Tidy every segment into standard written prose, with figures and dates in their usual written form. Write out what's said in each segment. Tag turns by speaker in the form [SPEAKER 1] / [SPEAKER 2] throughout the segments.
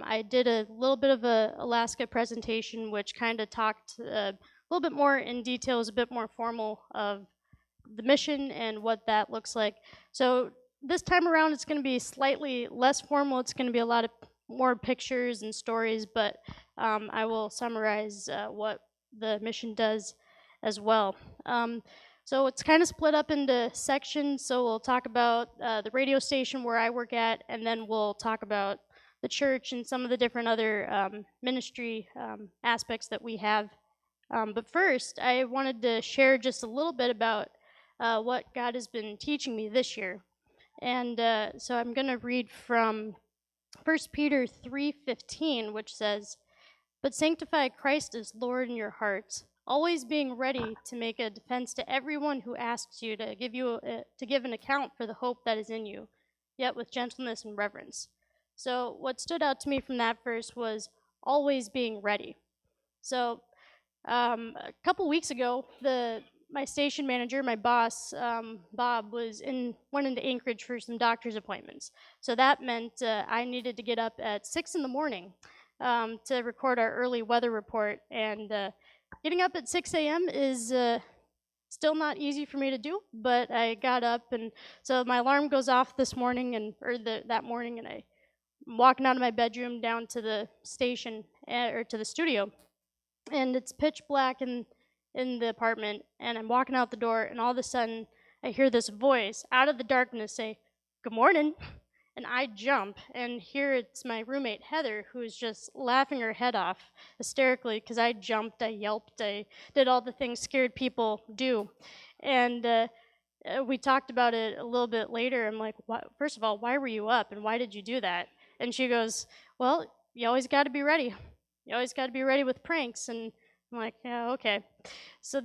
[SPEAKER 1] I did a little bit of a Alaska presentation, which kind of talked a little bit more in details, a bit more formal of the mission and what that looks like. So this time around, it's going to be slightly less formal. It's going to be a lot of more pictures and stories, but I will summarize what the mission does as well. So it's kind of split up into sections. So we'll talk about the radio station where I work at, and then we'll talk about the church and some of the different other ministry aspects that we have. But first, I wanted to share just a little bit about what God has been teaching me this year. And so I'm going to read from 1 Peter 3:15, which says, "But sanctify Christ as Lord in your hearts, always being ready to make a defense to everyone who asks you to give an account for the hope that is in you, yet with gentleness and reverence." So what stood out to me from that verse was always being ready. So a couple weeks ago, my station manager, my boss, Bob, went into Anchorage for some doctor's appointments. So that meant I needed to get up at 6 in the morning to record our early weather report. And getting up at 6 a.m. is still not easy for me to do, but I got up, and so my alarm goes off this morning, that morning, and I'm walking out of my bedroom down to the station, or to the studio, and it's pitch black in the apartment, and I'm walking out the door, and all of a sudden I hear this voice out of the darkness say, "Good morning." And I jump, and here it's my roommate Heather, who is just laughing her head off hysterically because I jumped, I yelped, I did all the things scared people do. And we talked about it a little bit later. I'm like, first of all, why were you up, and why did you do that? And she goes, "Well, you always got to be ready. You always got to be ready with pranks." And I'm like, "Yeah, okay." So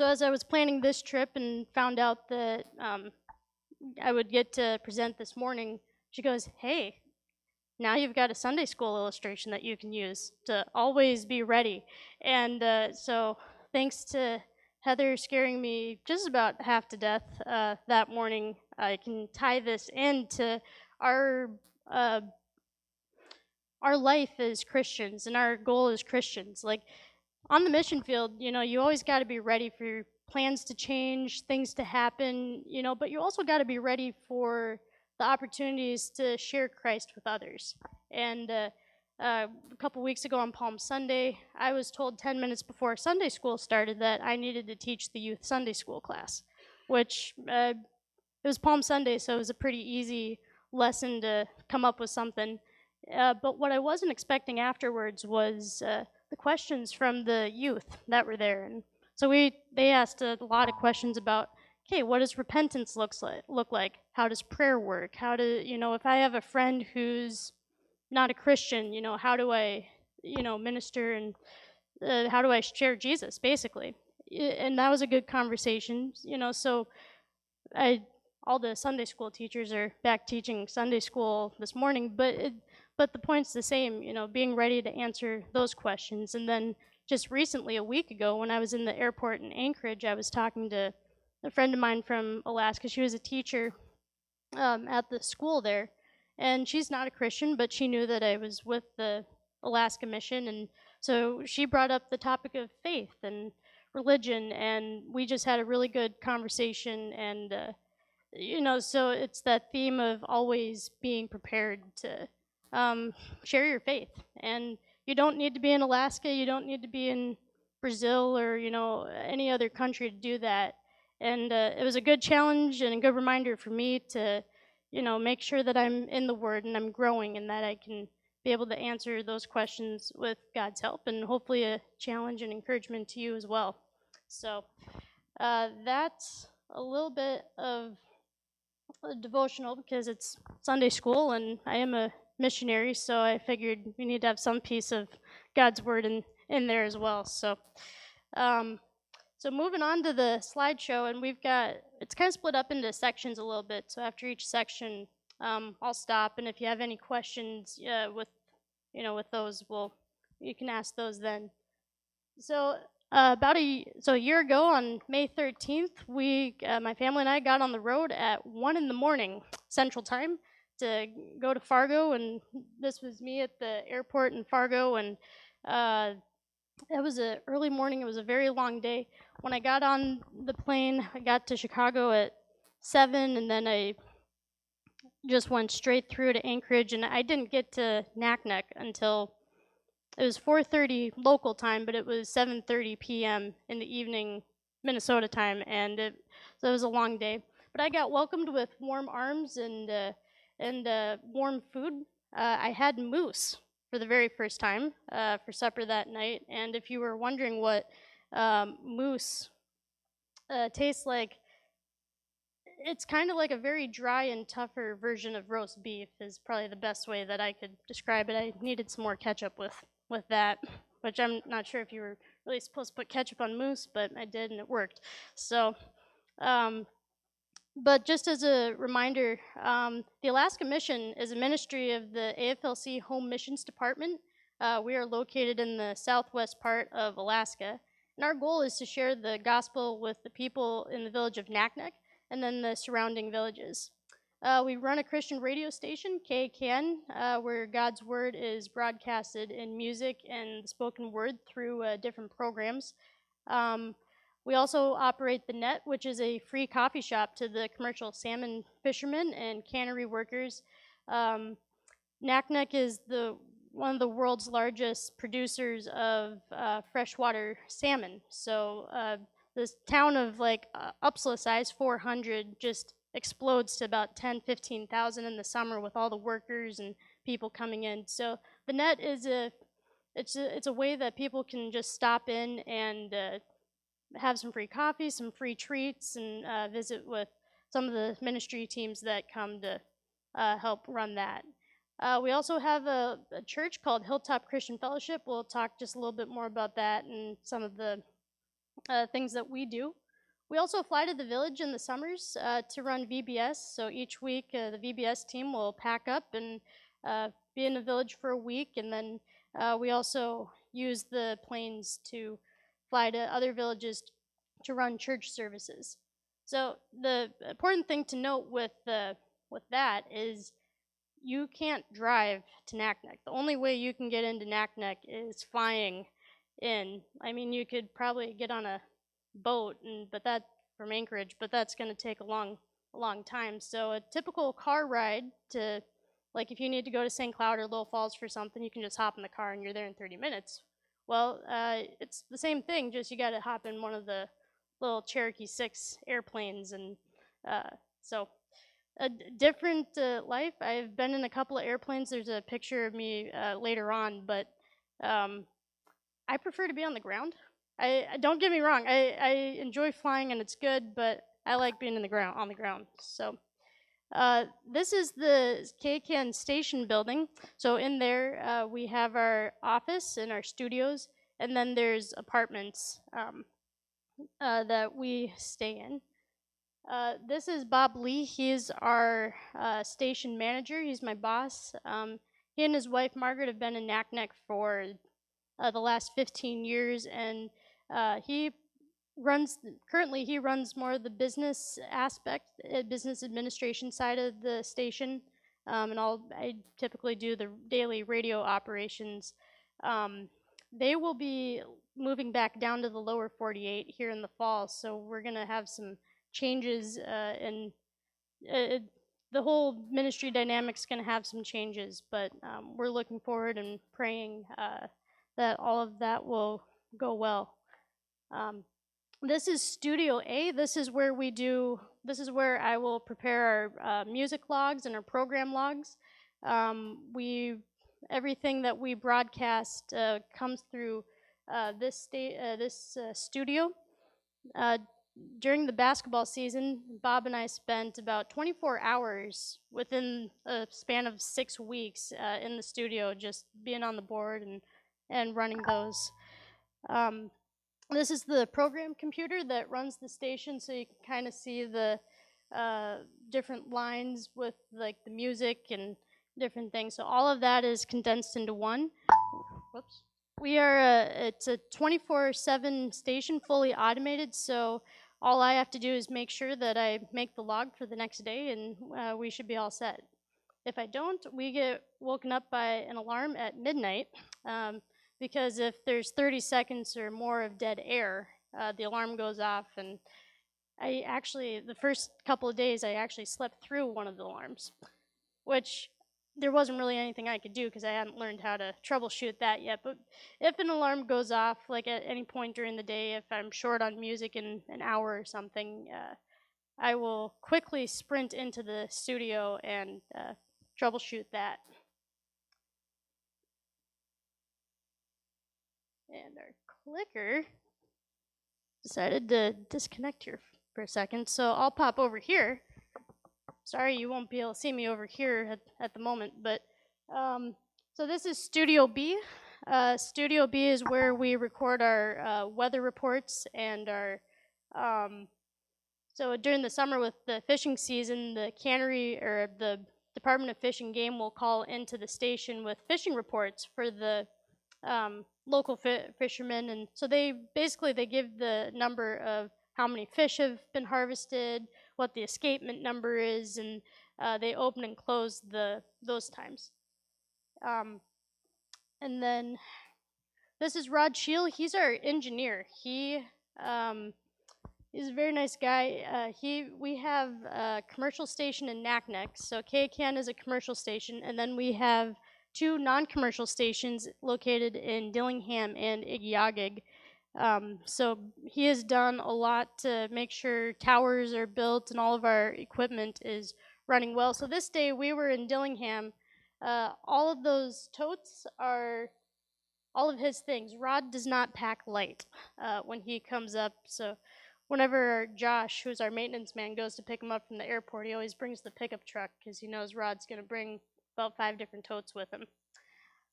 [SPEAKER 1] as I was planning this trip and found out that I would get to present this morning, she goes, "Hey, now you've got a Sunday school illustration that you can use to always be ready." And so thanks to Heather scaring me just about half to death that morning, I can tie this into our life as Christians and our goal as Christians. Like, on the mission field, you always got to be ready for plans to change, things to happen, but you also got to be ready for the opportunities to share Christ with others. And a couple weeks ago on Palm Sunday, I was told 10 minutes before Sunday school started that I needed to teach the youth Sunday school class, which it was Palm Sunday, so it was a pretty easy lesson to come up with something. But what I wasn't expecting afterwards was the questions from the youth that were there. And so they asked a lot of questions about, okay, what does repentance look like? How does prayer work? How do, if I have a friend who's not a Christian, how do I, minister, and how do I share Jesus, basically? And that was a good conversation, so all the Sunday school teachers are back teaching Sunday school this morning, but the point's the same, being ready to answer those questions. And then just recently, a week ago, when I was in the airport in Anchorage, I was talking to a friend of mine from Alaska. She was a teacher at the school there, and she's not a Christian, but she knew that I was with the Alaska mission, and so she brought up the topic of faith and religion, and we just had a really good conversation. And so it's that theme of always being prepared to share your faith. And you don't need to be in Alaska, you don't need to be in Brazil or any other country to do that. And it was a good challenge and a good reminder for me to make sure that I'm in the Word and I'm growing, and that I can be able to answer those questions with God's help, and hopefully a challenge and encouragement to you as well. So that's a little bit of a devotional because it's Sunday school and I am a missionary, so I figured we need to have some piece of God's Word in there as well. So moving on to the slideshow, and it's kind of split up into sections a little bit. So after each section, I'll stop, and if you have any questions with those, you can ask those then. So a year ago on May 13th, my family and I got on the road at 1 in the morning Central Time to go to Fargo, and this was me at the airport in Fargo, and uh, it was a early morning. It was a very long day. When I got on the plane, I got to Chicago at 7, and then I just went straight through to Anchorage, and I didn't get to Naknek until it was 4:30 local time, but it was 7:30 p.m. in the evening Minnesota time, and so it was a long day. But I got welcomed with warm arms and warm food. I had moose for the very first time for supper that night, and if you were wondering what moose tastes like, it's kind of like a very dry and tougher version of roast beef is probably the best way that I could describe it. I needed some more ketchup with that, which I'm not sure if you were really supposed to put ketchup on moose, but I did and it worked. So, um, but just as a reminder, the Alaska Mission is a ministry of the AFLC Home Missions Department. We are located in the southwest part of Alaska, and our goal is to share the gospel with the people in the village of Naknek and then the surrounding villages. We run a Christian radio station, KKN, where God's word is broadcasted in music and spoken word through different programs. We also operate the Net, which is a free coffee shop to the commercial salmon fishermen and cannery workers. Naknek is one of the world's largest producers of freshwater salmon. So this town of Uppsala size 400 just explodes to about 10, 15,000 in the summer with all the workers and people coming in. So the Net is it's a way that people can just stop in and have some free coffee, some free treats, and visit with some of the ministry teams that come to help run that. We also have a church called Hilltop Christian Fellowship. We'll talk just a little bit more about that and some of the things that we do. We also fly to the village in the summers to run VBS. So each week, the VBS team will pack up and be in the village for a week, and then we also use the planes to fly to other villages to run church services. So the important thing to note with that is you can't drive to Naknek. The only way you can get into Naknek is flying in. I mean, you could probably get on a boat, but that from Anchorage, but that's going to take a long time. So a typical car ride to, like if you need to go to St. Cloud or Little Falls for something, you can just hop in the car and you're there in 30 minutes. Well, it's the same thing, just you got to hop in one of the little Cherokee 6 airplanes, and so a different life. I've been in a couple of airplanes. There's a picture of me later on, but I prefer to be on the ground. I don't get me wrong. I enjoy flying and it's good, but I like being on the ground. So this is the KCAN station building. So in there we have our office and our studios, and then there's apartments that we stay in. This is Bob Lee. He's our station manager. He's my boss. He and his wife Margaret have been in Naknek for the last 15 years, and he runs more of the business aspect, business administration side of the station, and I typically do the daily radio operations. They will be moving back down to the lower 48 here in the fall, so we're gonna have some changes, and the whole ministry dynamic's gonna have some changes, but we're looking forward and praying that all of that will go well. This is Studio A. This is where I will prepare our music logs and our program logs. Everything that we broadcast comes through this studio. During the basketball season, Bob and I spent about 24 hours within a span of 6 weeks in the studio, just being on the board and running those. This is the program computer that runs the station, so you can kind of see the different lines with like the music and different things. So all of that is condensed into one. Whoops. It's a 24/7 station, fully automated, so all I have to do is make sure that I make the log for the next day, and we should be all set. If I don't, we get woken up by an alarm at midnight, um, because if there's 30 seconds or more of dead air, the alarm goes off. And I actually, the first couple of days, I actually slept through one of the alarms, which there wasn't really anything I could do because I hadn't learned how to troubleshoot that yet. But if an alarm goes off, like at any point during the day, if I'm short on music in an hour or something, I will quickly sprint into the studio and troubleshoot that. And our clicker decided to disconnect here for a second, so I'll pop over here. Sorry, you won't be able to see me over here at the moment, but so this is Studio B. Studio B is where we record our weather reports and our so during the summer with the fishing season, the cannery or the Department of Fish and Game will call into the station with fishing reports for the local fishermen, and so they give the number of how many fish have been harvested, what the escapement number is, and they open and close those times. And then this is Rod Scheel. He's our engineer. He's a very nice guy. We have a commercial station in Naknek, so KCAN is a commercial station, and then we have two non-commercial stations located in Dillingham and Igiagig. So he has done a lot to make sure towers are built and all of our equipment is running well. So this day we were in Dillingham. All of those totes are all of his things. Rod does not pack light when he comes up, so whenever Josh, who's our maintenance man, goes to pick him up from the airport, he always brings the pickup truck because he knows Rod's going to bring about 5 different totes with him.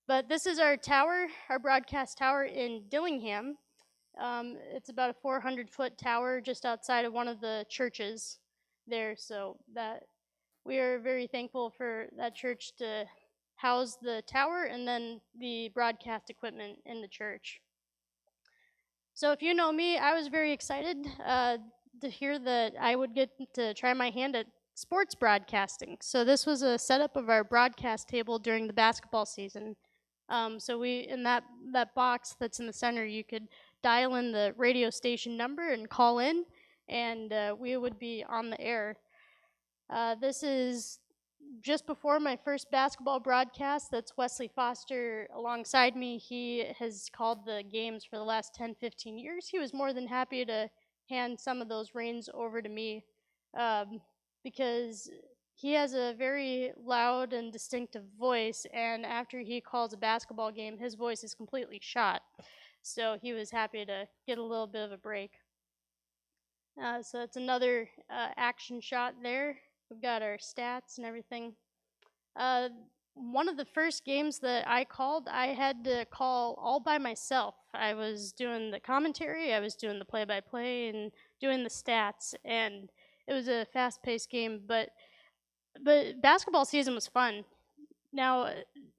[SPEAKER 1] But this is our tower, our broadcast tower in Dillingham. It's about a 400-foot tower just outside of one of the churches there, so that we are very thankful for that church to house the tower and then the broadcast equipment in the church. So if you know me, I was very excited to hear that I would get to try my hand at sports broadcasting. So this was a setup of our broadcast table during the basketball season. So in that box that's in the center, you could dial in the radio station number and call in, and we would be on the air. This is just before my first basketball broadcast. That's Wesley Foster alongside me. He has called the games for the last 10-15 years. He was more than happy to hand some of those reins over to me because he has a very loud and distinctive voice, and after he calls a basketball game, his voice is completely shot. So he was happy to get a little bit of a break. So it's another action shot there. We've got our stats and everything. One of the first games that I called, I had to call all by myself. I was doing the commentary, I was doing the play-by-play, and doing the stats, and it was a fast-paced game, but basketball season was fun. Now,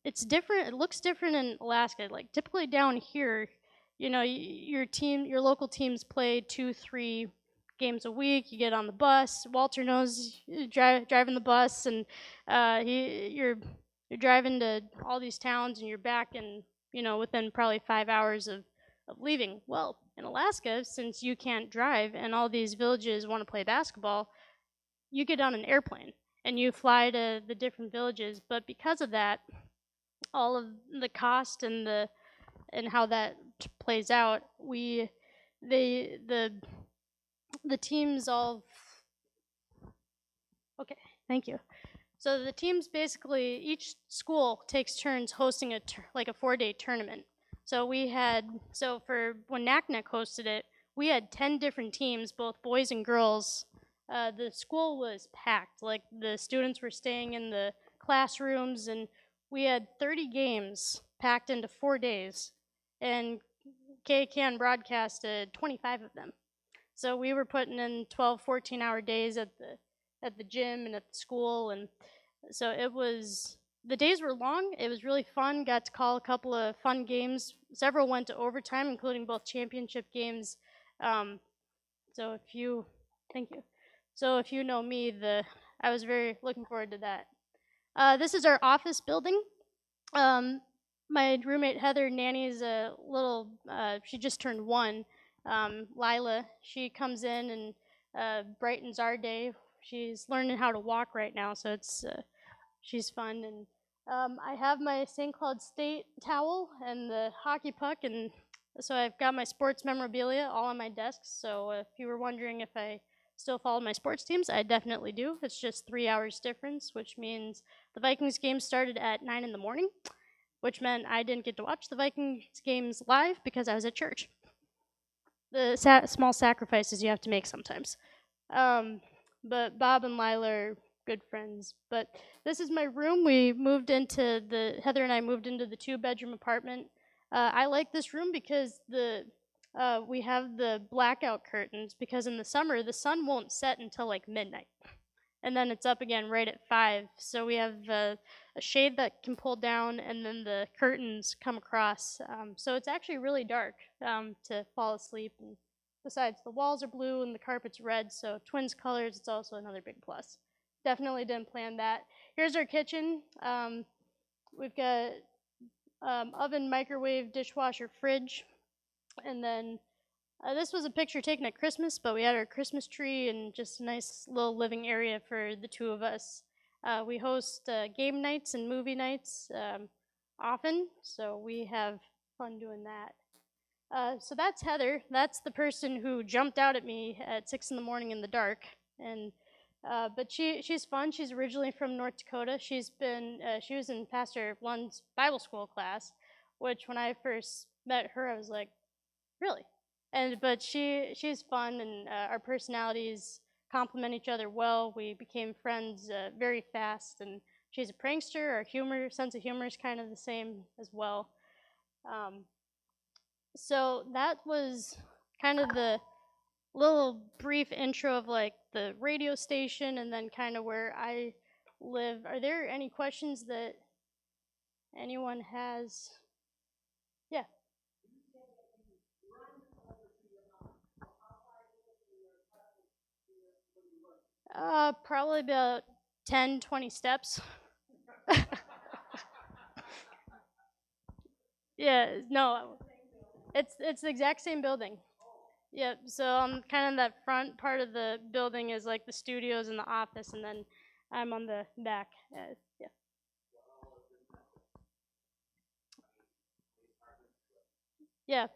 [SPEAKER 1] it's different, it looks different in Alaska. Like, typically down here, you know, your local teams play 2-3 games a week. You get on the bus. Walter knows driving the bus, and you're driving to all these towns, and you're back in within probably 5 hours of leaving. Well, in Alaska, since you can't drive, and all these villages want to play basketball, you get on an airplane and you fly to the different villages. But because of that, all of the cost and how that plays out, the teams all... Okay, thank you. So the teams basically, each school takes turns hosting a 4-day tournament. So for when Naknek hosted it, we had 10 different teams, both boys and girls. The school was packed. Like, the students were staying in the classrooms, and we had 30 games packed into 4 days. And KCAN broadcasted 25 of them. So we were putting in 12, 14-hour days at the gym and at the school, and so the days were long. It was really fun. Got to call a couple of fun games. Several went to overtime, including both championship games. Thank you. So if you know me, I was very looking forward to that. This is our office building. Um, my roommate Heather Nanny's a little. She just turned 1. Lila, she comes in and brightens our day. She's learning how to walk right now, so she's fun. And I have my St. Cloud State towel and the hockey puck, and so I've got my sports memorabilia all on my desk. So if you were wondering if I still follow my sports teams, I definitely do. It's just 3 hours difference, which means the Vikings game started at 9 in the morning, which meant I didn't get to watch the Vikings games live because I was at church. The small sacrifices you have to make sometimes. Um, but Bob and Lila are good friends. But this is my room. Heather and I moved into the 2-bedroom apartment. I like this room because we have the blackout curtains because in the summer the sun won't set until like midnight. And then it's up again right at 5. So we have a shade that can pull down, and then the curtains come across. So it's actually really dark to fall asleep. And besides, the walls are blue and the carpet's red, so twins colors. It's also another big plus. Definitely didn't plan that. Here's our kitchen. We've got oven, microwave, dishwasher, fridge, and then this was a picture taken at Christmas, but we had our Christmas tree and just a nice little living area for the two of us. We host game nights and movie nights often, so we have fun doing that. So that's Heather. That's the person who jumped out at me at 6 in the morning in the dark, and but she's fun. She's originally from North Dakota. She was in Pastor Lund's Bible school class, which when I first met her, I was like, really? But she's fun, and our personalities complement each other well. We became friends very fast, and she's a prankster. Our sense of humor is kind of the same as well. Um, so that was kind of the little brief intro of like the radio station, and then kind of where I live. Are there any questions that anyone has? Yeah. Probably about 10, 20 steps. Yeah, no, it's the exact same building. Yep. So kind of that front part of the building is like the studios and the office, and then I'm on the back. Yeah. Yeah.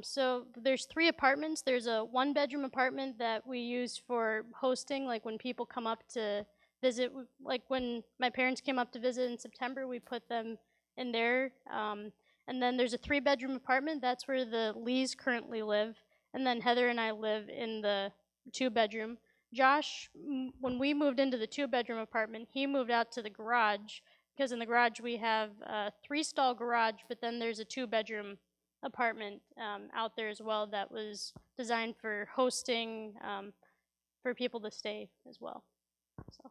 [SPEAKER 1] So there's 3 apartments. There's a 1-bedroom apartment that we use for hosting, like when people come up to visit. Like when my parents came up to visit in September, we put them in there. And then there's a 3-bedroom apartment. That's where the Lees currently live. And then Heather and I live in the 2-bedroom. Josh, when we moved into the 2-bedroom apartment, he moved out to the garage because in the garage we have a 3-stall garage, but then there's a 2-bedroom apartment out there as well that was designed for hosting for people to stay as well. So.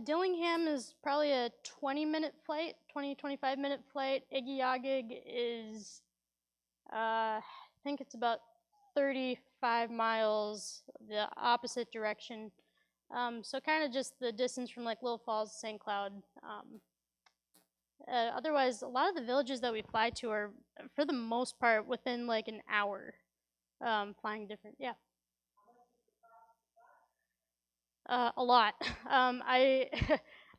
[SPEAKER 1] Dillingham is probably a 20-minute flight, 25-minute flight. Iggyagig is, I think it's about 35 miles the opposite direction. So kind of just the distance from like Little Falls to St. Cloud. Otherwise, a lot of the villages that we fly to are, for the most part, within like an hour. Flying different, yeah. A lot. I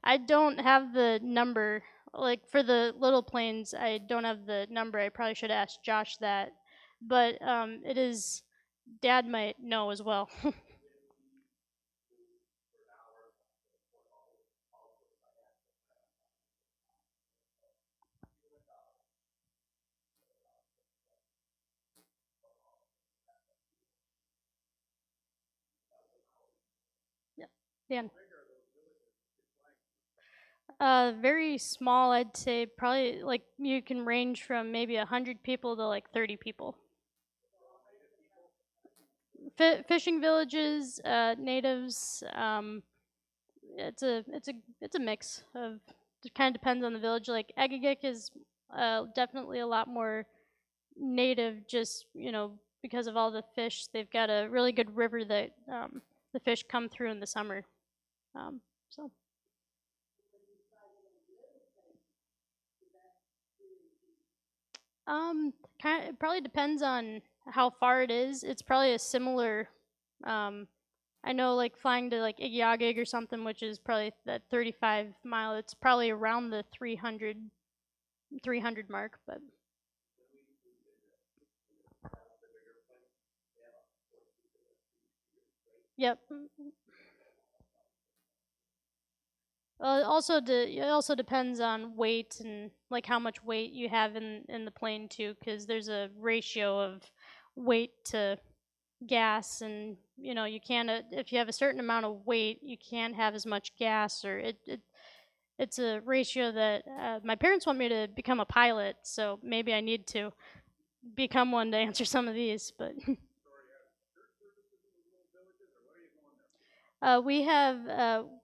[SPEAKER 1] I don't have the number. Like for the little planes, I don't have the number. I probably should ask Josh that. But it is. Dad might know as well. Yeah. Dan. Very small. I'd say probably like you can range from maybe 100 people to like 30 people. Fishing villages, natives. It's a mix of. It kind of depends on the village. Like Agagik is definitely a lot more native, just because of all the fish. They've got a really good river that the fish come through in the summer. So kind it probably depends on how far it is. It's probably a similar. Um, I know like flying to like Igiagig or something, which is probably that 35 mile. It's probably around the 300 mark, but yep. It also depends on weight and like how much weight you have in the plane too, because there's a ratio of weight to gas, and you can't if you have a certain amount of weight, you can't have as much gas, or it's a ratio that my parents want me to become a pilot, so maybe I need to become one to answer some of these, but we have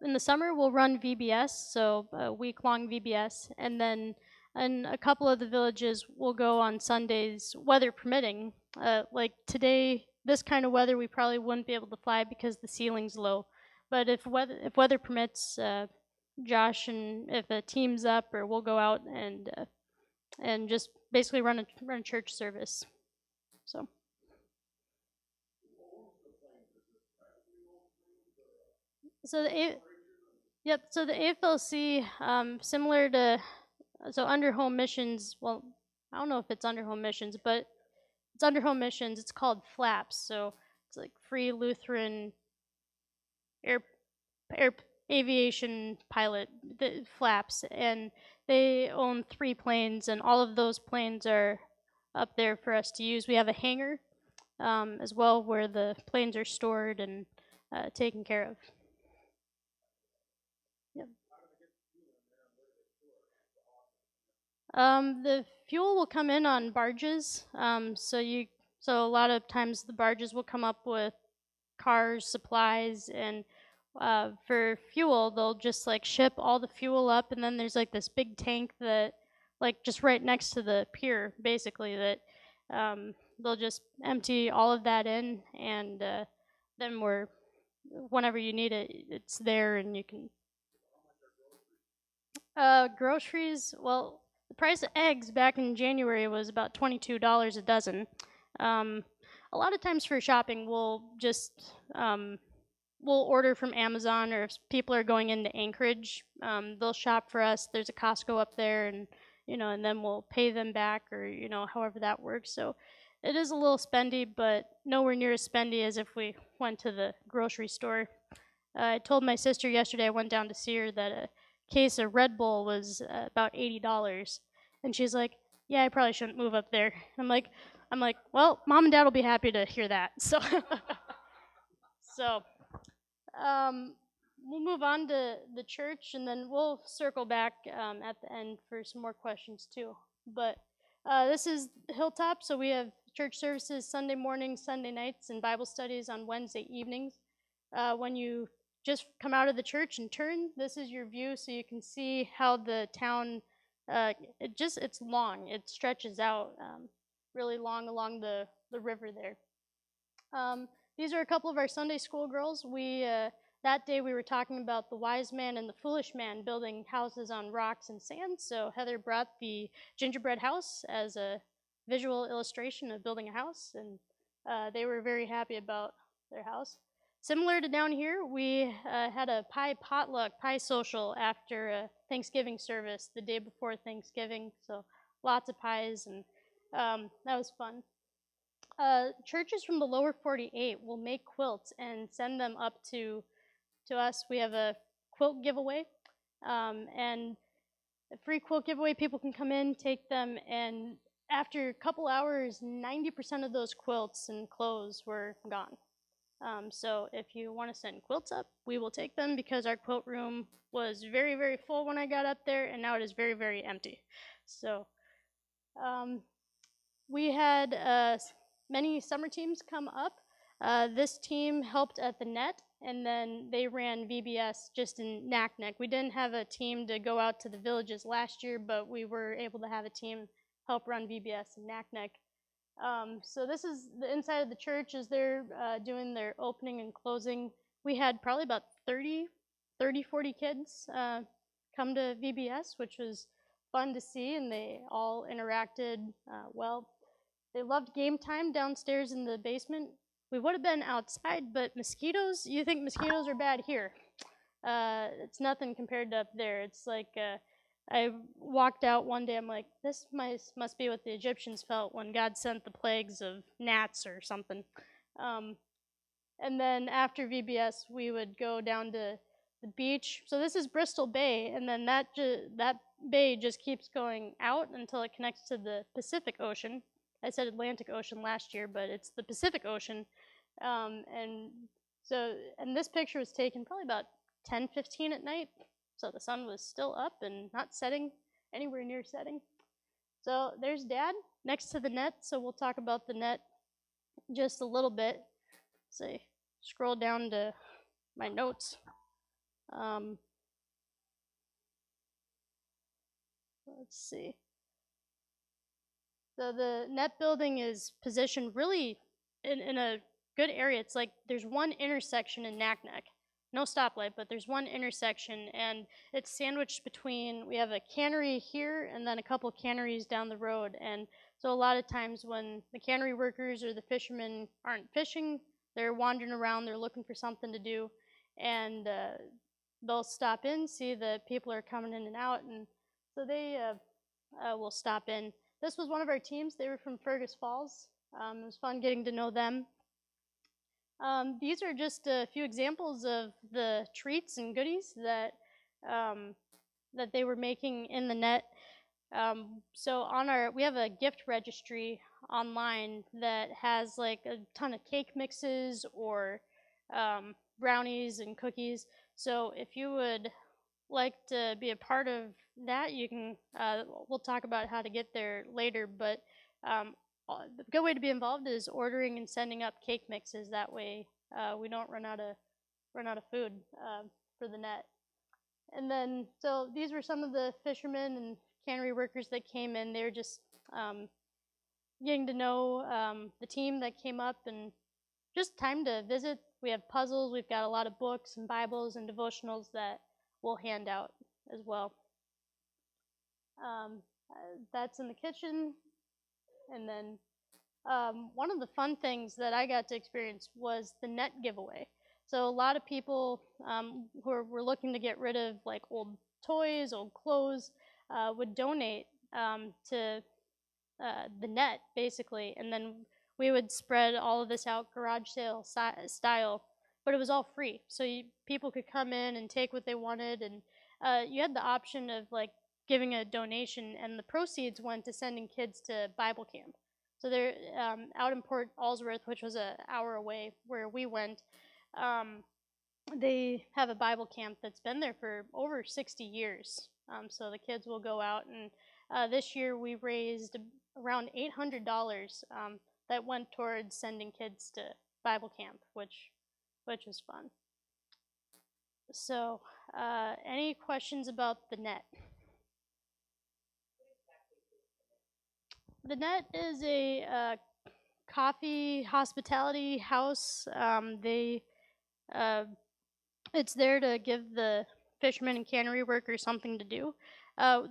[SPEAKER 1] in the summer we'll run VBS, so a week-long VBS, and then in a couple of the villages we'll go on Sundays, weather permitting. Like today, this kind of weather we probably wouldn't be able to fly because the ceiling's low. But if weather permits, Josh and if a team's up, or we'll go out and just basically run a church service. So. So yep. So the AFLC, similar to under home missions. Well, I don't know if it's under home missions, but it's under home missions. It's called FLAPS. So it's like Free Lutheran Air Air Aviation Pilot, the FLAPS, and they own 3 planes, and all of those planes are up there for us to use. We have a hangar as well where the planes are stored and taken care of. Yep. The fuel will come in on barges. So a lot of times the barges will come up with cars, supplies, and for fuel they'll just like ship all the fuel up, and then there's like this big tank that like just right next to the pier, basically that they'll just empty all of that in, and then whenever you need it, it's there, and you can groceries, well, the price of eggs back in January was about $22 a dozen. Um, a lot of times for shopping, we'll order from Amazon, or if people are going into Anchorage, they'll shop for us. There's a Costco up there, and then we'll pay them back, or however that works. So it is a little spendy, but nowhere near as spendy as if we went to the grocery store. I told my sister yesterday I went down to see her that a case of Red Bull was about $80, and she's like, "Yeah, I probably shouldn't move up there." I'm like, "Well, mom and dad will be happy to hear that." So, so we'll move on to the church, and then we'll circle back at the end for some more questions too. But this is Hilltop, so we have church services Sunday mornings, Sunday nights, and Bible studies on Wednesday evenings. When you just come out of the church and turn, this is your view, so you can see how the town, it's long. It stretches out really long along the river there. These are a couple of our Sunday school girls. That day we were talking about the wise man and the foolish man building houses on rocks and sand. So Heather brought the gingerbread house as a visual illustration of building a house, and they were very happy about their house. Similar to down here, we had a pie potluck, pie social after a Thanksgiving service the day before Thanksgiving. So lots of pies, and that was fun. Churches from the lower 48 will make quilts and send them up to us. We have a quilt giveaway, and a free quilt giveaway. People can come in, take them, and after a couple hours, 90% of those quilts and clothes were gone. So if you want to send quilts up, we will take them, because our quilt room was very, very full when I got up there, and now it is very, very empty. So we had many summer teams come up. This team helped at the net, and then they ran VBS just in Naknek. We didn't have a team to go out to the villages last year, but we were able to have a team help run VBS in Naknek. So this is the inside of the church as they're doing their opening and closing. We had probably about 40 kids come to VBS, which was fun to see, and they all interacted well. They loved game time downstairs in the basement. We would have been outside, but mosquitoes, you think mosquitoes are bad here. It's nothing compared to up there. It's like I walked out one day. I'm like, this must be what the Egyptians felt when God sent the plagues of gnats or something. Um, and then after VBS, we would go down to the beach. So this is Bristol Bay, and then that bay just keeps going out until it connects to the Pacific Ocean. I said Atlantic Ocean last year, but it's the Pacific Ocean. And so, and this picture was taken probably about 10:15 at night, so the sun was still up and not setting, anywhere near setting. So there's Dad next to the net, so we'll talk about the net just a little bit. So scroll down to my notes. Let's see. So the net building is positioned really in a good area. It's like there's one intersection in Naknek. No stoplight, but there's one intersection, and it's sandwiched between, we have a cannery here and then a couple canneries down the road. And so a lot of times when the cannery workers or the fishermen aren't fishing, they're wandering around, they're looking for something to do, and they'll stop in, see the people are coming in and out, and so they will stop in. This was one of our teams. They were from Fergus Falls. It was fun getting to know them. These are just a few examples of the treats and goodies that that they were making in the net. So we have a gift registry online that has like a ton of cake mixes or brownies and cookies. So if you would like to be a part of that, you can. We'll talk about how to get there later, but the good way to be involved is ordering and sending up cake mixes. That way, we don't run out of food for the net. And then, so these were some of the fishermen and cannery workers that came in. They were just getting to know the team that came up, and just time to visit. We have puzzles. We've got a lot of books and Bibles and devotionals that we'll hand out as well. That's in the kitchen. And then one of the fun things that I got to experience was the net giveaway. So a lot of people who were looking to get rid of like old toys, old clothes, would donate to the net basically, and then we would spread all of this out garage sale style, but it was all free. So people could come in and take what they wanted, and you had the option of like giving a donation, and the proceeds went to sending kids to Bible camp. So they're out in Port Allsworth, which was an hour away where we went. They have a Bible camp that's been there for over 60 years. So the kids will go out, and this year we raised around $800 that went towards sending kids to Bible camp, which was fun. So, any questions about the net? The net is a coffee hospitality house. It's there to give the fishermen and cannery workers something to do.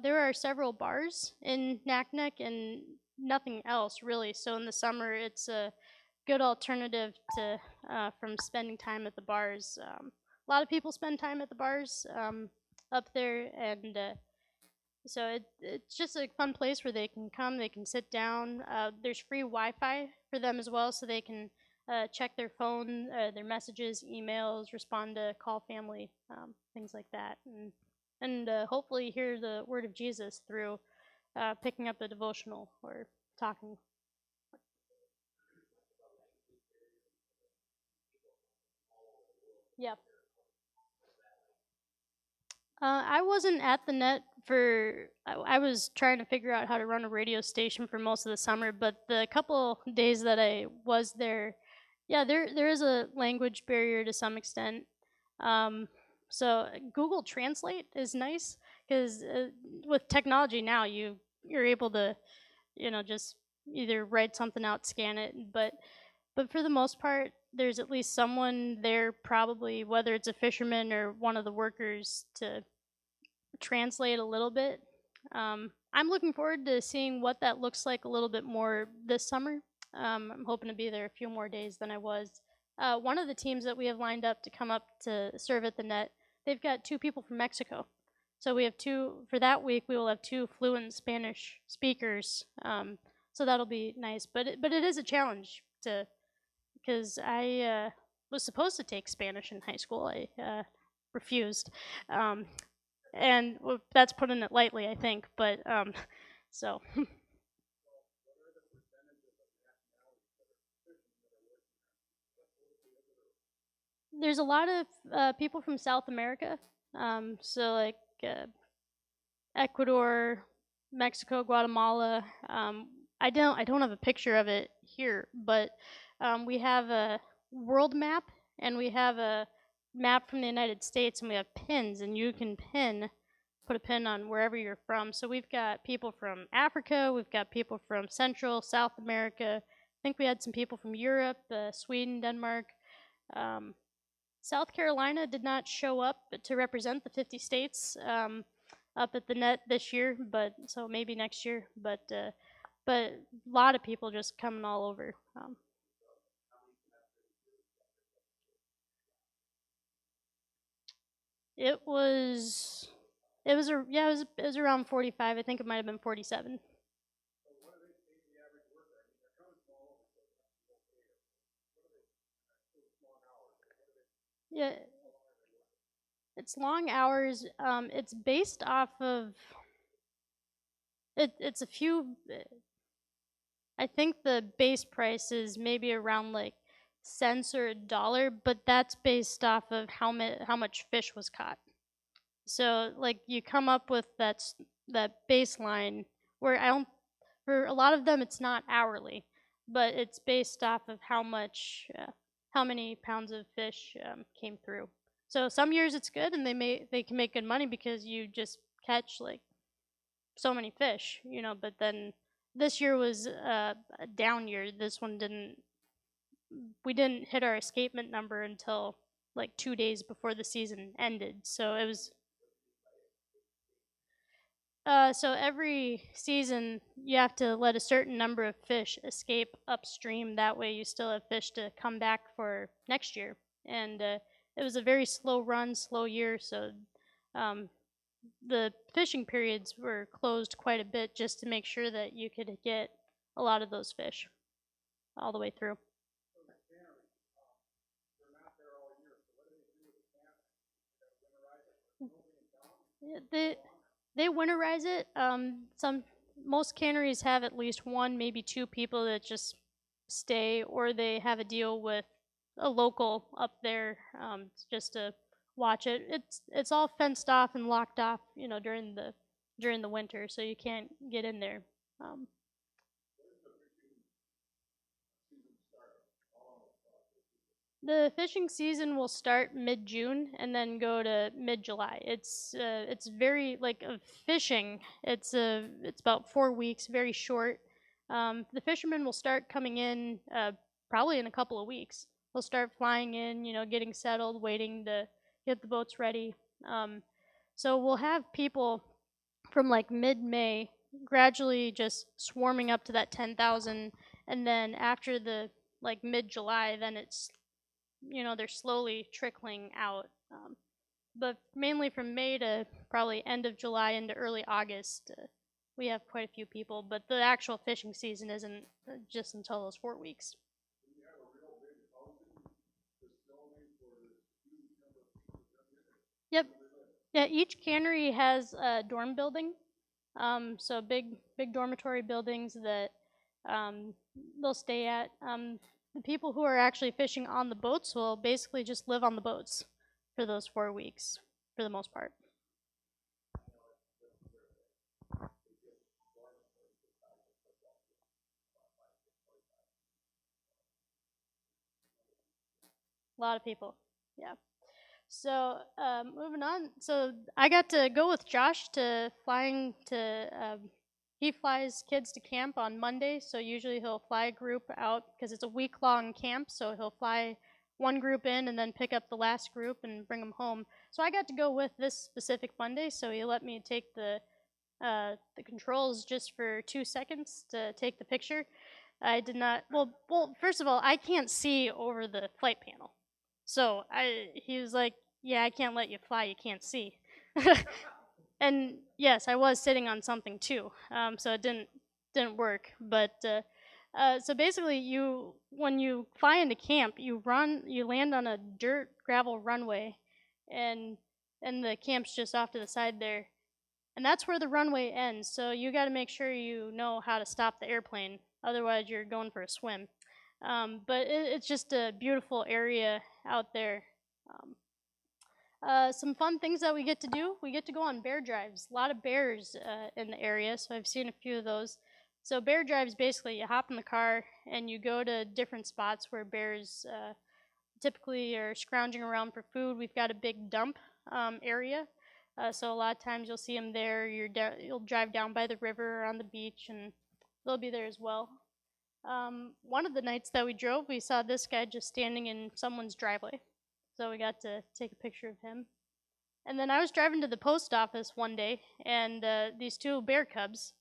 [SPEAKER 1] There are several bars in Naknek and nothing else really. So in the summer, it's a good alternative to from spending time at the bars. A lot of people spend time at the bars up there, and so it's just a fun place where they can come, they can sit down. There's free Wi-Fi for them as well, so they can check their phone, their messages, emails, respond to call family, things like that, and hopefully hear the word of Jesus through picking up a devotional or talking. Yeah. I wasn't at the net for. I was trying to figure out how to run a radio station for most of the summer, but the couple days that I was there, yeah, there is a language barrier to some extent. So Google Translate is nice because with technology now you're able to, just either write something out, scan it, but for the most part, there's at least someone there, probably, whether it's a fisherman or one of the workers, to translate a little bit. I'm looking forward to seeing what that looks like a little bit more this summer. I'm hoping to be there a few more days than I was. One of the teams that we have lined up to come up to serve at the net, they've got two people from Mexico. So we have two, for that week, we will have two fluent Spanish speakers. So that'll be nice. But it is a challenge to, because I was supposed to take Spanish in high school. I refused. Um, and well, that's putting it lightly, I think. But so there's a lot of people from South America. So like Ecuador, Mexico, Guatemala. I don't have a picture of it here, but we have a world map and we have a map from the United States, and we have pins, and you can put a pin on wherever you're from. So we've got people from Africa, we've got people from Central, South America. I think we had some people from Europe, Sweden, Denmark. Um, South Carolina did not show up to represent the 50 states up at the net this year, but so maybe next year. But a lot of people just coming all over. It was it was around 45. I think it might have been 47. Yeah, it's long hours. It's based off of it's a few. I think the base price is maybe around like cents or a dollar, but that's based off of how much fish was caught. So like you come up with that baseline where I don't for a lot of them it's not hourly, but it's based off of how many pounds of fish came through. So some years it's good, and they can make good money because you just catch like so many fish, But then this year was a down year. This one didn't. We didn't hit our escapement number until like 2 days before the season ended. So it was. So every season you have to let a certain number of fish escape upstream. That way you still have fish to come back for next year. And it was a very slow run, slow year. So um, the fishing periods were closed quite a bit just to make sure that you could get a lot of those fish all the way through. Yeah, they winterize it. Some Most canneries have at least one, maybe two people that just stay, or they have a deal with a local up there just to watch it. It's all fenced off and locked off, during the winter, so you can't get in there. Um, The fishing season will start mid-June and then go to mid-July. It's very like of fishing. It's about 4 weeks, very short. The fishermen will start coming in probably in a couple of weeks. They'll start flying in, getting settled, waiting to get the boats ready. Um, so we'll have people from like mid-May gradually just swarming up to that 10,000, and then after the like mid-July, then they're slowly trickling out. But mainly from May to probably end of July into early August, we have quite a few people. But the actual fishing season isn't just until those 4 weeks. Yep. Yeah, each cannery has a dorm building. So big dormitory buildings that um, they'll stay at. The people who are actually fishing on the boats will basically just live on the boats for those 4 weeks, for the most part. A lot of people. Yeah. So moving on. So I got to go with Josh to flying to he flies kids to camp on Monday, so usually he'll fly a group out because it's a week-long camp, so he'll fly one group in and then pick up the last group and bring them home. So I got to go with this specific Monday, so he let me take the controls just for 2 seconds to take the picture. I did not. Well. First of all, I can't see over the flight panel, so he was like, "Yeah, I can't let you fly. You can't see." And yes, I was sitting on something too, so it didn't work. But so basically, when you fly into camp, you land on a dirt gravel runway, and the camp's just off to the side there, and that's where the runway ends. So you got to make sure you know how to stop the airplane, otherwise you're going for a swim. But it's just a beautiful area out there. Um, some fun things that we get to do. We get to go on bear drives. A lot of bears in the area, so I've seen a few of those. So bear drives, basically, you hop in the car and you go to different spots where bears typically are scrounging around for food. We've got a big dump area, so a lot of times you'll see them there. You'll drive down by the river or on the beach, and they'll be there as well. One of the nights that we drove, we saw this guy just standing in someone's driveway. So we got to take a picture of him. And then I was driving to the post office one day, and these two bear cubs,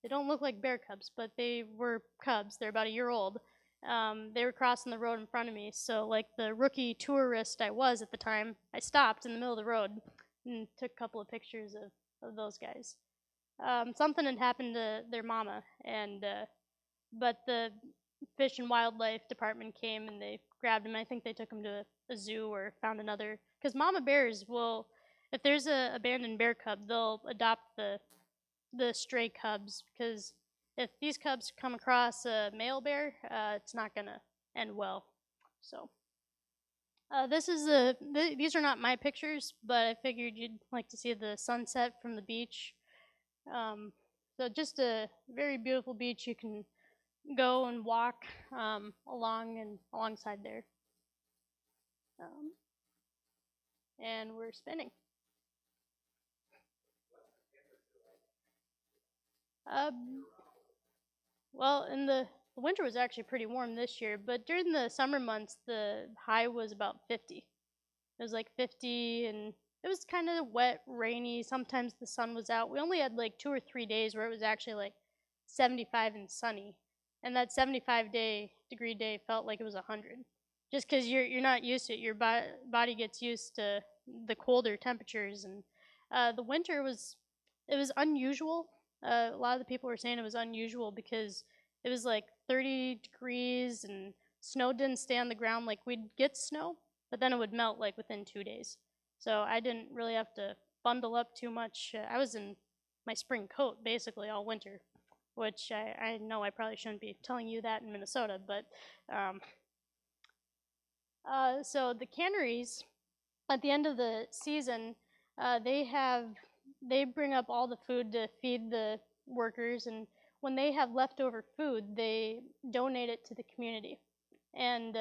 [SPEAKER 1] they don't look like bear cubs, but they were cubs. They're about a year old. They were crossing the road in front of me. So, like the rookie tourist I was at the time, I stopped in the middle of the road and took a couple of pictures of those guys. Something had happened to their mama, and but the Fish and Wildlife Department came and they grabbed him. I think they took him to a zoo or found another. Because mama bears will, if there's a abandoned bear cub, they'll adopt the stray cubs. Because if these cubs come across a male bear, it's not gonna end well. So these are not my pictures, but I figured you'd like to see the sunset from the beach. So just a very beautiful beach. You can go and walk alongside there. Um, and we're spinning. Um, well, in the winter was actually pretty warm this year, but during the summer months, the high was about 50. It was like 50, and it was kind of wet, rainy. Sometimes the sun was out. We only had like 2 or 3 days where it was actually like 75 and sunny, and that 75-degree day felt like it was 100. Just because you're not used to it, your body gets used to the colder temperatures, and the winter was unusual. A lot of the people were saying it was unusual because it was like 30 degrees and snow didn't stay on the ground. Like we'd get snow, but then it would melt like within 2 days. So I didn't really have to bundle up too much. I was in my spring coat basically all winter, which I know I probably shouldn't be telling you that in Minnesota, but so the canneries at the end of the season, they bring up all the food to feed the workers, and when they have leftover food, they donate it to the community. And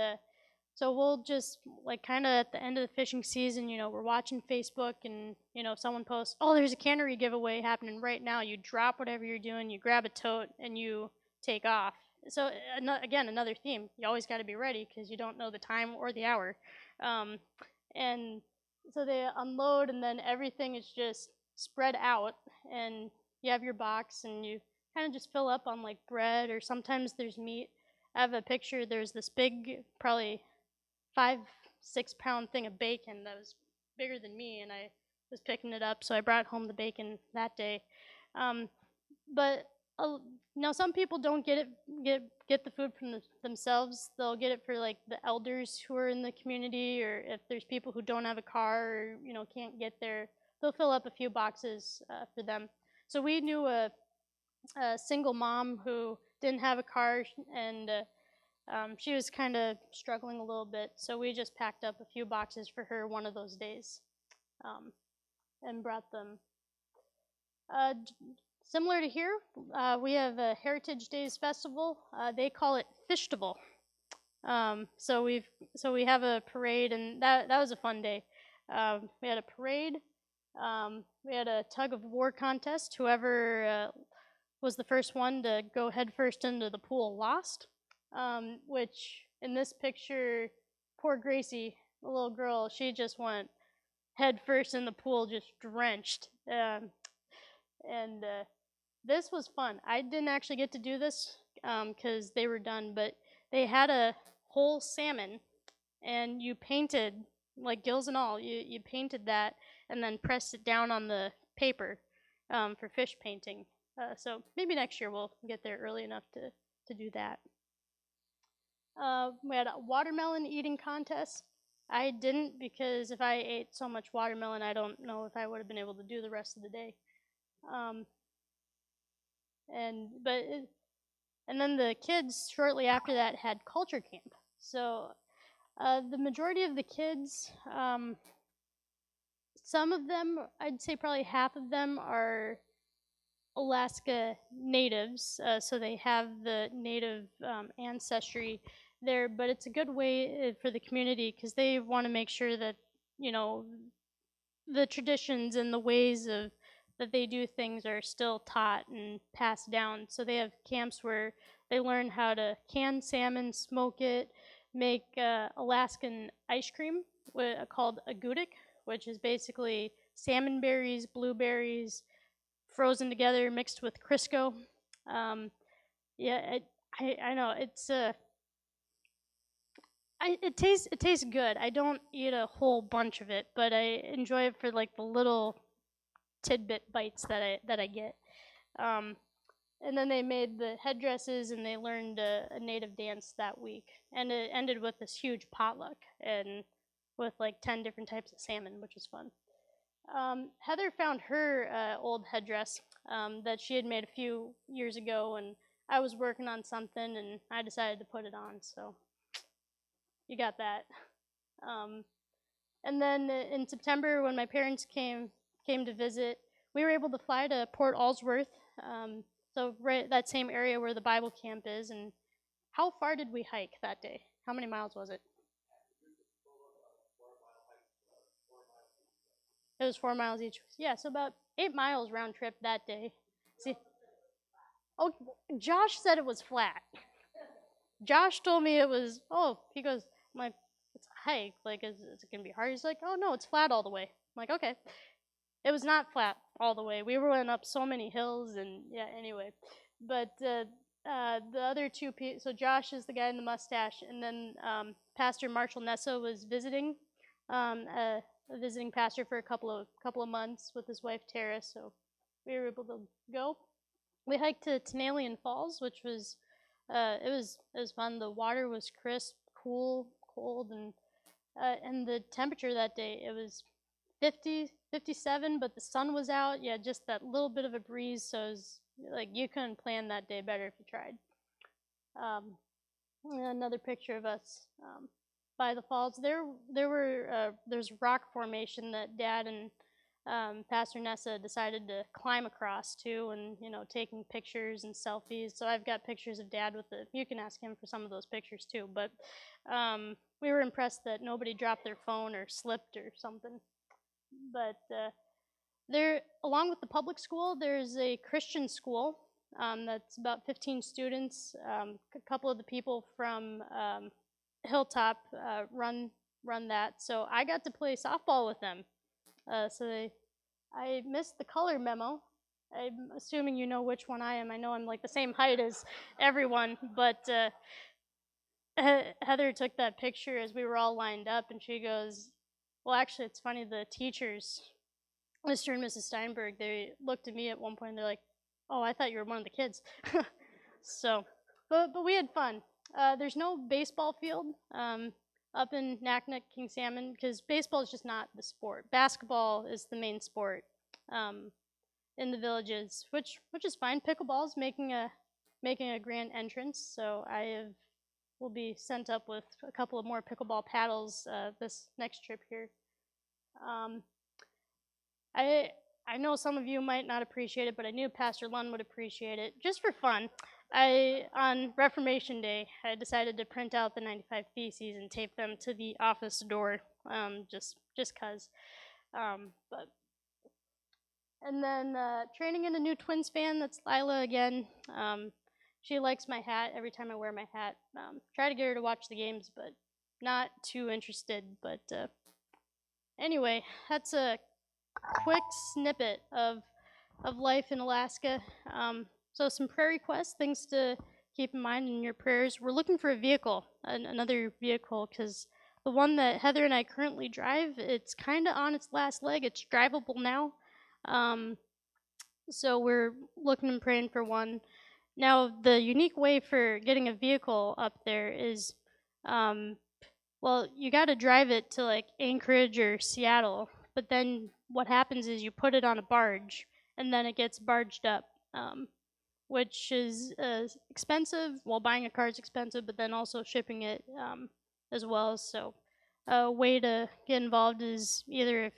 [SPEAKER 1] so we'll just like kind of at the end of the fishing season, we're watching Facebook, and someone posts, "Oh, there's a cannery giveaway happening right now." You drop whatever you're doing, you grab a tote, and you take off. So again, another theme. You always got to be ready because you don't know the time or the hour. And so they unload, and then everything is just spread out, and you have your box, and you kind of just fill up on like bread, or sometimes there's meat. I have a picture. There's this big, probably 5-6 pound thing of bacon that was bigger than me, and I was picking it up, so I brought home the bacon that day. But now some people don't get the food from themselves. They'll get it for like the elders who are in the community, or if there's people who don't have a car or can't get there, they'll fill up a few boxes for them. So we knew a single mom who didn't have a car, and she was kind of struggling a little bit, so we just packed up a few boxes for her one of those days and brought them. Similar to here, we have a Heritage Days festival. They call it Fishtival. So we have a parade, and that was a fun day. We had a parade. We had a tug of war contest. Whoever was the first one to go headfirst into the pool lost, which in this picture, poor Gracie, the little girl, she just went headfirst in the pool, just drenched. And this was fun. I didn't actually get to do this because they were done, but they had a whole salmon, and you painted, like gills and all, you painted that and then pressed it down on the paper for fish painting. So maybe next year we'll get there early enough to do that. We had a watermelon eating contest. I didn't, because if I ate so much watermelon, I don't know if I would have been able to do the rest of the day. Um, and but it, and then the kids shortly after that had culture camp. So the majority of the kids, some of them, I'd say probably half of them, are Alaska natives, so they have the native ancestry there. But it's a good way for the community, because they want to make sure that, you know, the traditions and the ways of that they do things are still taught and passed down. So they have camps where they learn how to can salmon, smoke it, make Alaskan ice cream called agutic, which is basically salmon berries, blueberries, frozen together, mixed with Crisco. Yeah, I know it's it tastes good. I don't eat a whole bunch of it, but I enjoy it for like the little tidbit bites that I get. Um, and then they made the headdresses, and they learned a native dance that week, and it ended with this huge potluck and with like 10 different types of salmon, which was fun. Heather found her old headdress that she had made a few years ago, and I was working on something, and I decided to put it on. So you got that. Um, and then in September, when my parents came to visit, we were able to fly to Port Allsworth, so right that same area where the Bible camp is. And how far did we hike that day? How many miles was it? It was 4 miles each. Yeah, so about 8 miles round trip that day. See, oh, Josh said it was flat. Josh told me it was. Oh, he goes, I'm like, it's a hike. Like, is it gonna be hard? He's like, oh no, it's flat all the way. I'm like, okay. It was not flat all the way. We went up so many hills, and yeah. Anyway, but the other two people. So Josh is the guy in the mustache, and then Pastor Marshall Nessa was visiting, a visiting pastor for a couple of months with his wife Tara. So we were able to go. We hiked to Tenalian Falls, which was it was fun. The water was crisp, cool, cold, and the temperature that day, it was 50, 57, but the sun was out. Yeah, just that little bit of a breeze. So it was like you couldn't plan that day better if you tried. Um, Another picture of us by the falls. There's rock formation that Dad and Pastor Nessa decided to climb across to, and taking pictures and selfies. So I've got pictures of Dad with it. You can ask him for some of those pictures too. But we were impressed that nobody dropped their phone or slipped or something. But there, along with the public school, there's a Christian school that's about 15 students. A couple of the people from Hilltop run that, so I got to play softball with them. I missed the color memo. I'm assuming you know which one I am. I know I'm like the same height as everyone, but Heather took that picture as we were all lined up, and she goes, well, actually, it's funny, the teachers, Mr. and Mrs. Steinberg, they looked at me at one point, and they're like, oh, I thought you were one of the kids. So, but we had fun. There's no baseball field up in Naknek, King Salmon, because baseball is just not the sport. Basketball is the main sport in the villages, which is fine. Pickleball is making a grand entrance, so will be sent up with a couple of more pickleball paddles this next trip here. I know some of you might not appreciate it, but I knew Pastor Lund would appreciate it. Just for fun, on Reformation Day, I decided to print out the 95 Theses and tape them to the office door, just 'cause. But And then training in a new Twins fan. That's Lila again. She likes my hat every time I wear my hat. Try to get her to watch the games, but not too interested. But anyway, that's a quick snippet of life in Alaska. So some prayer requests, things to keep in mind in your prayers. We're looking for a vehicle, another vehicle, because the one that Heather and I currently drive, it's kind of on its last leg. It's drivable now. So we're looking and praying for one. Now, the unique way for getting a vehicle up there is, well, you got to drive it to like Anchorage or Seattle, but then what happens is you put it on a barge, and then it gets barged up, which is expensive. Well, buying a car is expensive, but then also shipping it as well. So, a way to get involved is either if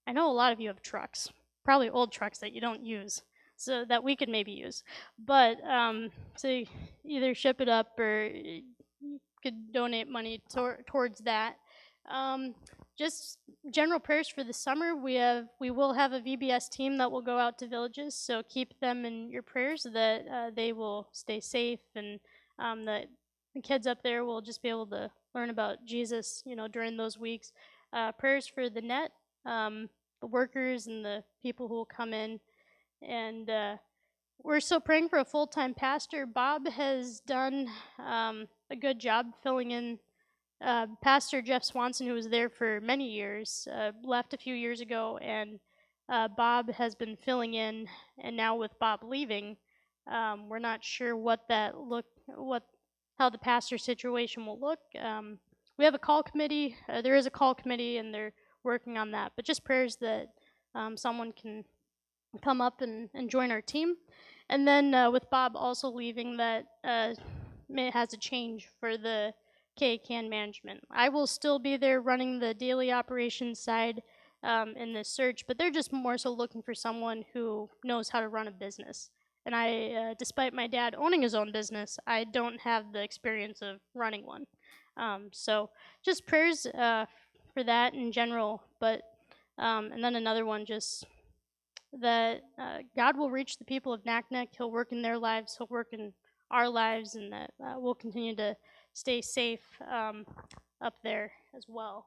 [SPEAKER 1] I know a lot of you have trucks, probably old trucks that you don't use, so that we could maybe use. But so either ship it up or you could donate money towards that. Just general prayers for the summer. We will have a VBS team that will go out to villages, so keep them in your prayers that they will stay safe and that the kids up there will just be able to learn about Jesus, during those weeks. Prayers for the net, the workers and the people who will come in, and we're still praying for a full-time pastor. Bob has done a good job filling in. Pastor Jeff Swanson, who was there for many years, left a few years ago, and Bob has been filling in. And now with Bob leaving, we're not sure how the pastor situation will look. We have a call committee. There is a call committee, and they're working on that. But just prayers that someone can come up and join our team. And then with Bob also leaving, that has a change for the K-CAN management. I will still be there running the daily operations side in this search, but they're just more so looking for someone who knows how to run a business. And I, despite my dad owning his own business, I don't have the experience of running one. So just prayers for that in general, but and then another one, just that God will reach the people of Naknek. He'll work in their lives. He'll work in our lives, and that we'll continue to stay safe up there as well.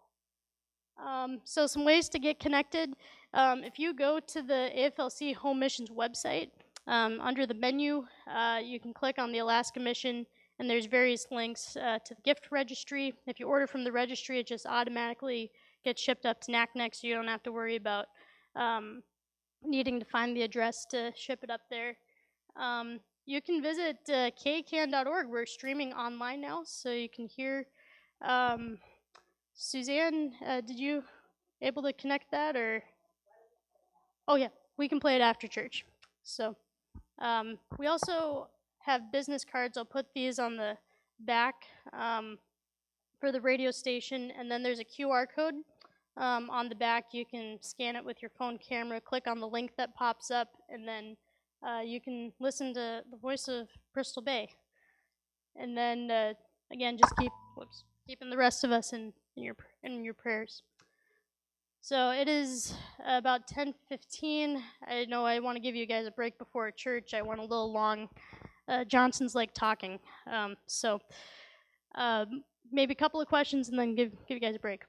[SPEAKER 1] So some ways to get connected. If you go to the AFLC Home Missions website, under the menu, you can click on the Alaska Mission, and there's various links to the gift registry. If you order from the registry, it just automatically gets shipped up to Naknek, so you don't have to worry about needing to find the address to ship it up there. You can visit kcan.org. We're streaming online now, so you can hear. Suzanne, did you able to connect that, or? Oh yeah, we can play it after church. So we also have business cards. I'll put these on the back for the radio station, and then there's a QR code on the back. You can scan it with your phone camera, click on the link that pops up, and then you can listen to the voice of Bristol Bay. And then again, just keeping the rest of us in your prayers. So it is about 10:15. I know I want to give you guys a break before church. I went a little long. Johnson's like talking, so maybe a couple of questions and then give you guys a break.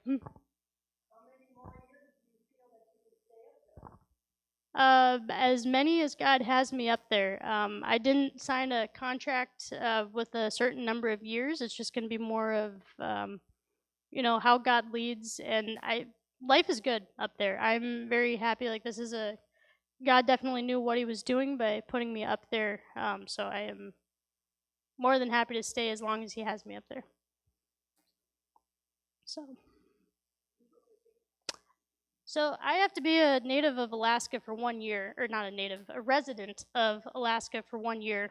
[SPEAKER 1] As many as God has me up there. I didn't sign a contract with a certain number of years. It's just going to be more of how God leads, and life is good up there. I'm very happy. Like, this is God definitely knew what he was doing by putting me up there. So I am more than happy to stay as long as he has me up there. So I have to be a native of Alaska for 1 year, or not a native, a resident of Alaska for 1 year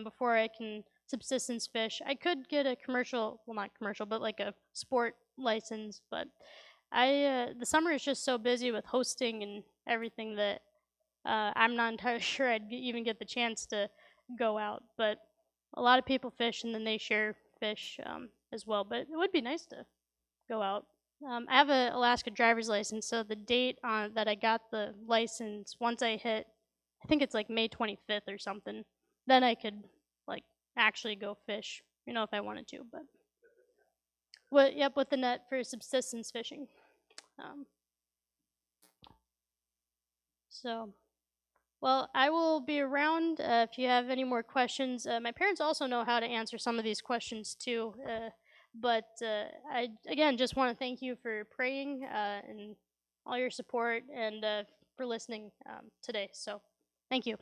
[SPEAKER 1] before I can subsistence fish. I could get a commercial, well, not commercial, but like a sport license, but the summer is just so busy with hosting and everything that I'm not entirely sure I'd even get the chance to go out. But a lot of people fish, and then they share fish as well. But it would be nice to go out. I have a Alaska driver's license, so the date on that I got the license, once I hit, I think it's like May 25th or something, then I could like actually go fish, if I wanted to. But yep, with the net for subsistence fishing. Um, so, well, I will be around if you have any more questions. My parents also know how to answer some of these questions too. But I again just want to thank you for praying and all your support and for listening today. So, thank you.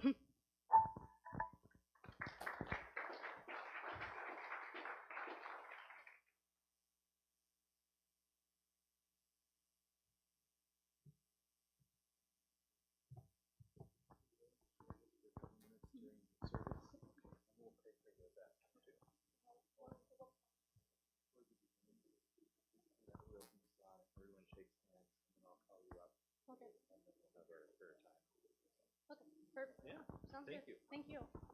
[SPEAKER 1] Okay. Okay. Perfect.
[SPEAKER 2] Yeah.
[SPEAKER 1] Sounds
[SPEAKER 2] Thank
[SPEAKER 1] good.
[SPEAKER 2] you.
[SPEAKER 1] Thank you.